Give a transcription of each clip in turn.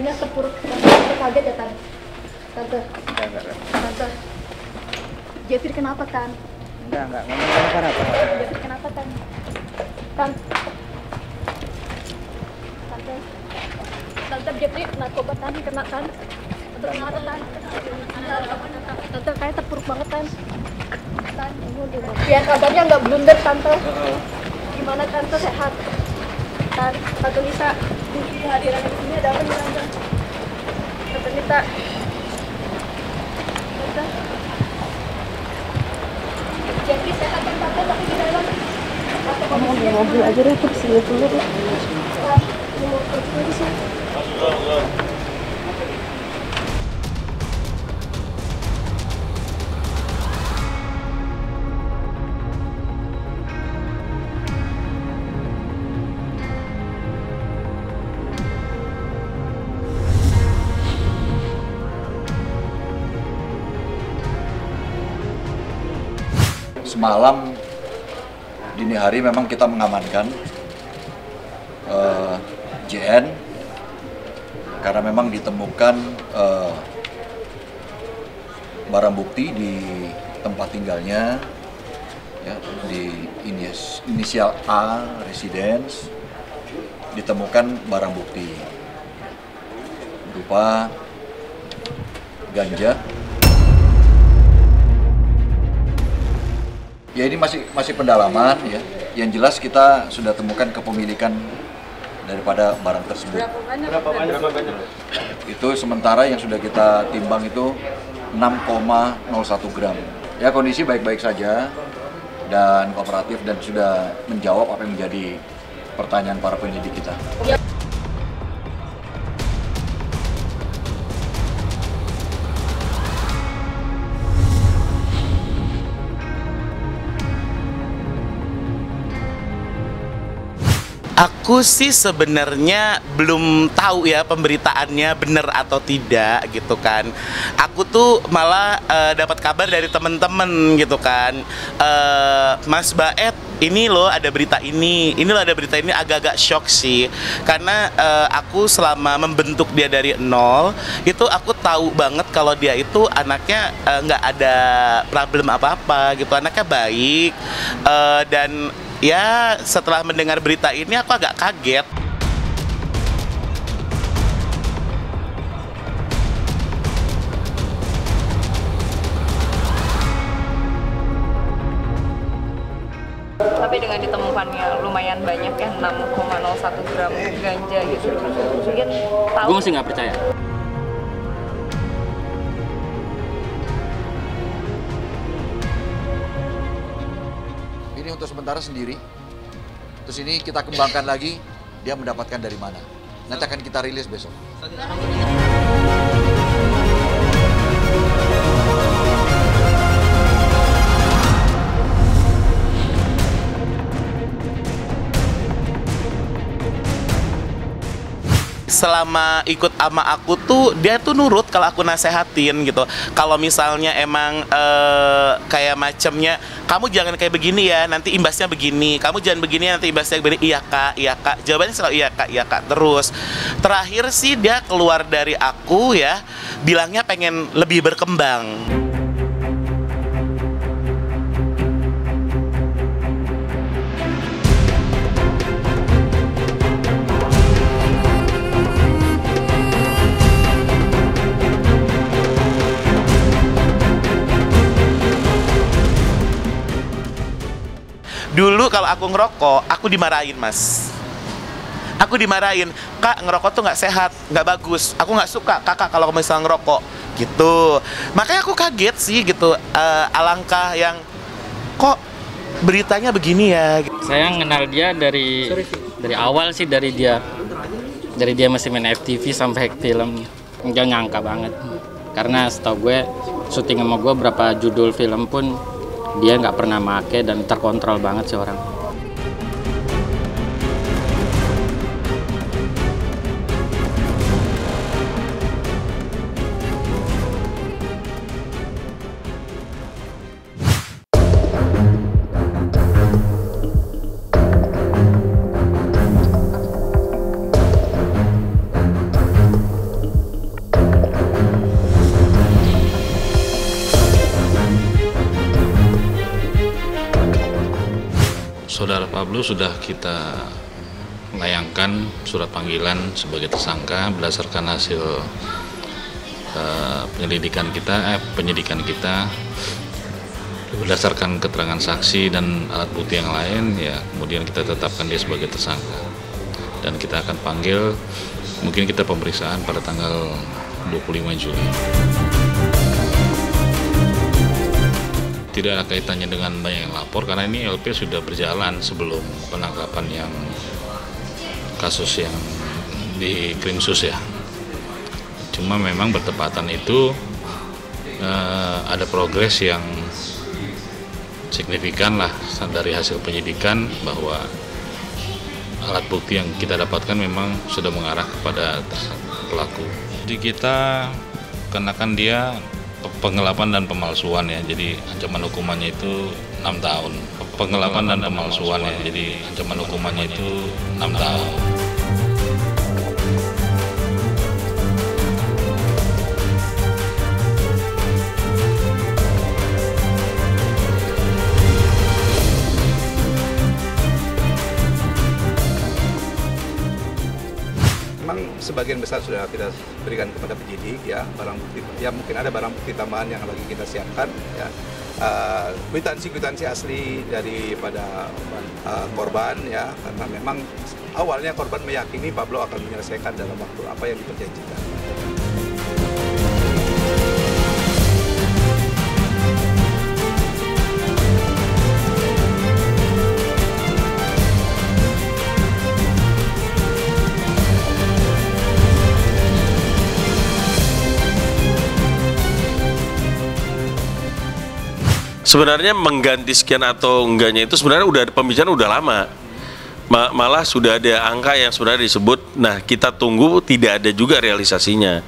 kejadiannya terpuruk. Tante kaget ya, Tan? Tante. Tante. Jeffrey kenapa, Tan? Enggak ngomong apa. Jeffrey kenapa, Tan? Tan. Tante Jeffrey narkoba, Tan, kena, Tan. Tante kenapa, Tan? Tante kayak terpuruk banget, Tan. Tan, biar kabarnya nggak blunder, Tante. Gimana, Tante, sehat? Tan, Tante Nisa, di hadiran di sini ada apa nih, Tante? Tante Nisa. Tante. Jeffrey sehat kan, Tante, tapi di dalam. Kamu di mobil aja deh, aku kesini dulu deh. Mau pergi di sini. Semalam dini hari memang kita mengamankan JN karena memang ditemukan barang bukti di tempat tinggalnya, ya, di inisial A residence ditemukan barang bukti berupa ganja. Ya ini masih pendalaman ya. Yang jelas kita sudah temukan kepemilikan daripada barang tersebut. Berapa banyak? Itu sementara yang sudah kita timbang itu 6,01 gram. Ya kondisi baik-baik saja dan kooperatif dan sudah menjawab apa yang menjadi pertanyaan para penyidik kita. Aku sih sebenarnya belum tahu ya pemberitaannya benar atau tidak gitu kan. Aku tuh malah dapat kabar dari temen-temen gitu kan. Mas Baet, ini loh ada berita ini loh ada berita ini, agak-agak shock sih. Karena aku selama membentuk dia dari nol, itu aku tahu banget kalau dia itu anaknya nggak ada problem apa-apa gitu. Anaknya baik dan ya setelah mendengar berita ini aku agak kaget. Tapi dengan ditemukannya lumayan banyak ya, 6,01 gram ganja gitu. Mungkin tahu. Gue masih nggak percaya. Ini untuk sementara sendiri. Terus ini kita kembangkan lagi, dia mendapatkan dari mana. Nanti akan kita rilis besok. Selama ikut sama aku tuh dia tuh nurut kalau aku nasehatin gitu. Kalau misalnya emang kayak macamnya kamu jangan kayak begini ya, nanti imbasnya begini. Kamu jangan begini, nanti imbasnya begini. Iya kak. Jawabannya selalu iya kak terus. Terakhir sih dia keluar dari aku ya, bilangnya pengen lebih berkembang. Dulu kalau aku ngerokok, aku dimarahin, Mas. Aku dimarahin, Kak, ngerokok tuh nggak sehat, nggak bagus. Aku nggak suka, Kakak, kalau misalnya ngerokok, gitu. Makanya aku kaget sih, gitu. Alangkah yang, kok beritanya begini ya. Saya kenal dia dari awal sih, dari dia masih main FTV sampai film. Nggak nyangka banget. Karena setahu gue, syuting sama gue berapa judul film pun dia nggak pernah make dan terkontrol banget sih orang. Pablo sudah kita layangkan surat panggilan sebagai tersangka berdasarkan hasil penyidikan kita, berdasarkan keterangan saksi dan alat bukti yang lain, ya kemudian kita tetapkan dia sebagai tersangka dan kita akan panggil, mungkin kita pemeriksaan pada tanggal 25 Juli. Tidak ada kaitannya dengan banyak yang lapor karena ini LP sudah berjalan sebelum penangkapan yang kasus yang di Krimsus ya. Cuma memang bertepatan itu ada progres yang signifikan lah dari hasil penyidikan bahwa alat bukti yang kita dapatkan memang sudah mengarah kepada pelaku. Jadi kita kenakan dia penggelapan dan pemalsuan ya, jadi ancaman hukumannya itu 6 tahun. Penggelapan dan pemalsuan ya, jadi ancaman hukumannya itu 6 tahun. Memang sebagian besar sudah kita berikan kepada penyidik ya, barang bukti ya, mungkin ada barang bukti tambahan yang lagi kita siapkan ya, kwitansi asli daripada korban ya, karena memang awalnya korban meyakini Pablo akan menyelesaikan dalam waktu apa yang diperjanjikan. Sebenarnya mengganti sekian atau enggaknya itu sebenarnya udah pembicaraan udah lama. Malah sudah ada angka yang sebenarnya disebut. Nah, kita tunggu tidak ada juga realisasinya.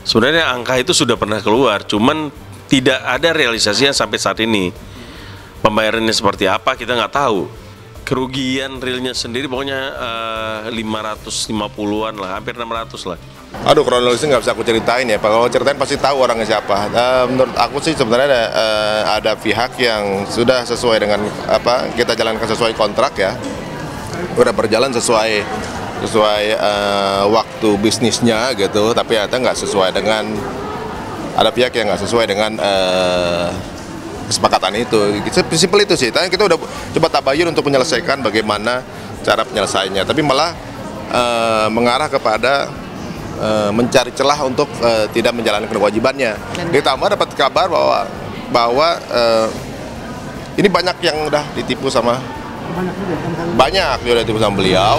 Sebenarnya angka itu sudah pernah keluar, cuman tidak ada realisasinya sampai saat ini. Pembayarannya seperti apa kita nggak tahu. Kerugian realnya sendiri pokoknya 550-an lah, hampir 600 lah. Aduh, kronologisnya nggak bisa aku ceritain ya. Kalau ceritain pasti tahu orangnya siapa. Menurut aku sih sebenarnya ada pihak yang sudah sesuai dengan apa kita jalankan sesuai kontrak ya. Udah berjalan sesuai waktu bisnisnya gitu. Tapi ada nggak sesuai dengan, ada pihak yang nggak sesuai dengan kesepakatan itu. Simpel itu sih. Tadi kita udah coba tabayun untuk menyelesaikan bagaimana cara penyelesaiannya. Tapi malah mengarah kepada mencari celah untuk tidak menjalankan kewajibannya. Ditambah dapat kabar bahwa ini banyak yang udah ditipu sama beliau.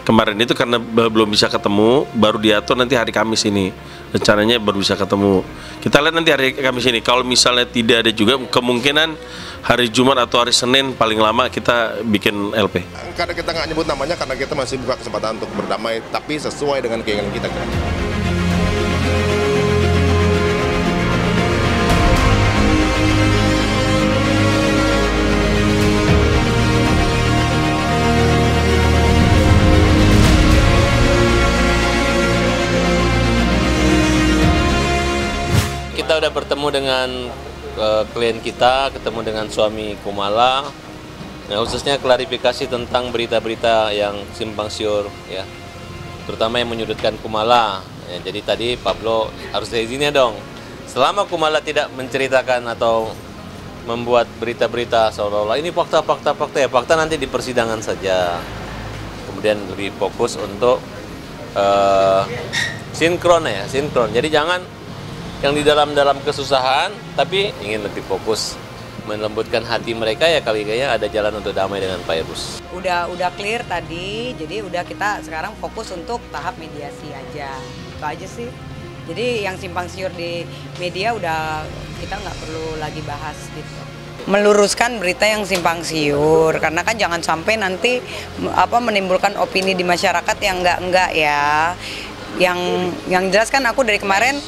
Kemarin itu karena belum bisa ketemu, baru diatur nanti hari Kamis ini. Rencananya baru bisa ketemu. Kita lihat nanti hari Kamis ini. Kalau misalnya tidak ada juga, kemungkinan hari Jumat atau hari Senin paling lama kita bikin LP. Karena kita nggak nyebut namanya karena kita masih buka kesempatan untuk berdamai, tapi sesuai dengan keinginan kita. Kita udah bertemu dengan klien kita, ketemu dengan suami Kumala, nah, khususnya klarifikasi tentang berita-berita yang simpang siur, ya, terutama yang menyudutkan Kumala. Ya, jadi tadi Pablo harus ada izinnya dong. Selama Kumala tidak menceritakan atau membuat berita-berita seolah-olah ini fakta ya, fakta nanti di persidangan saja. Kemudian lebih fokus untuk sinkron. Jadi jangan yang di dalam kesusahan, tapi ingin lebih fokus melembutkan hati mereka, ya kali-kali ada jalan untuk damai dengan Pak Irus. Udah clear tadi, jadi udah kita sekarang fokus untuk tahap mediasi aja. Itu aja sih. Jadi yang simpang siur di media udah kita nggak perlu lagi bahas gitu. Meluruskan berita yang simpang siur, karena kan jangan sampai nanti menimbulkan opini di masyarakat yang enggak ya. Yang jelas kan aku dari kemarin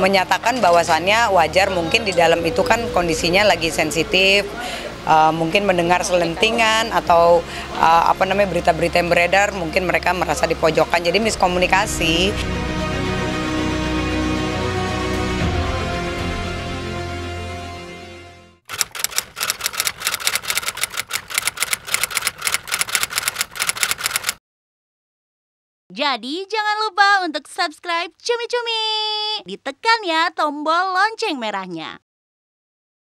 menyatakan bahwasannya wajar mungkin di dalam itu kan kondisinya lagi sensitif, mungkin mendengar selentingan atau berita-berita yang beredar, mungkin mereka merasa dipojokkan, jadi miskomunikasi. Jadi jangan lupa untuk subscribe Cumi Cumi. Ditekan ya tombol lonceng merahnya.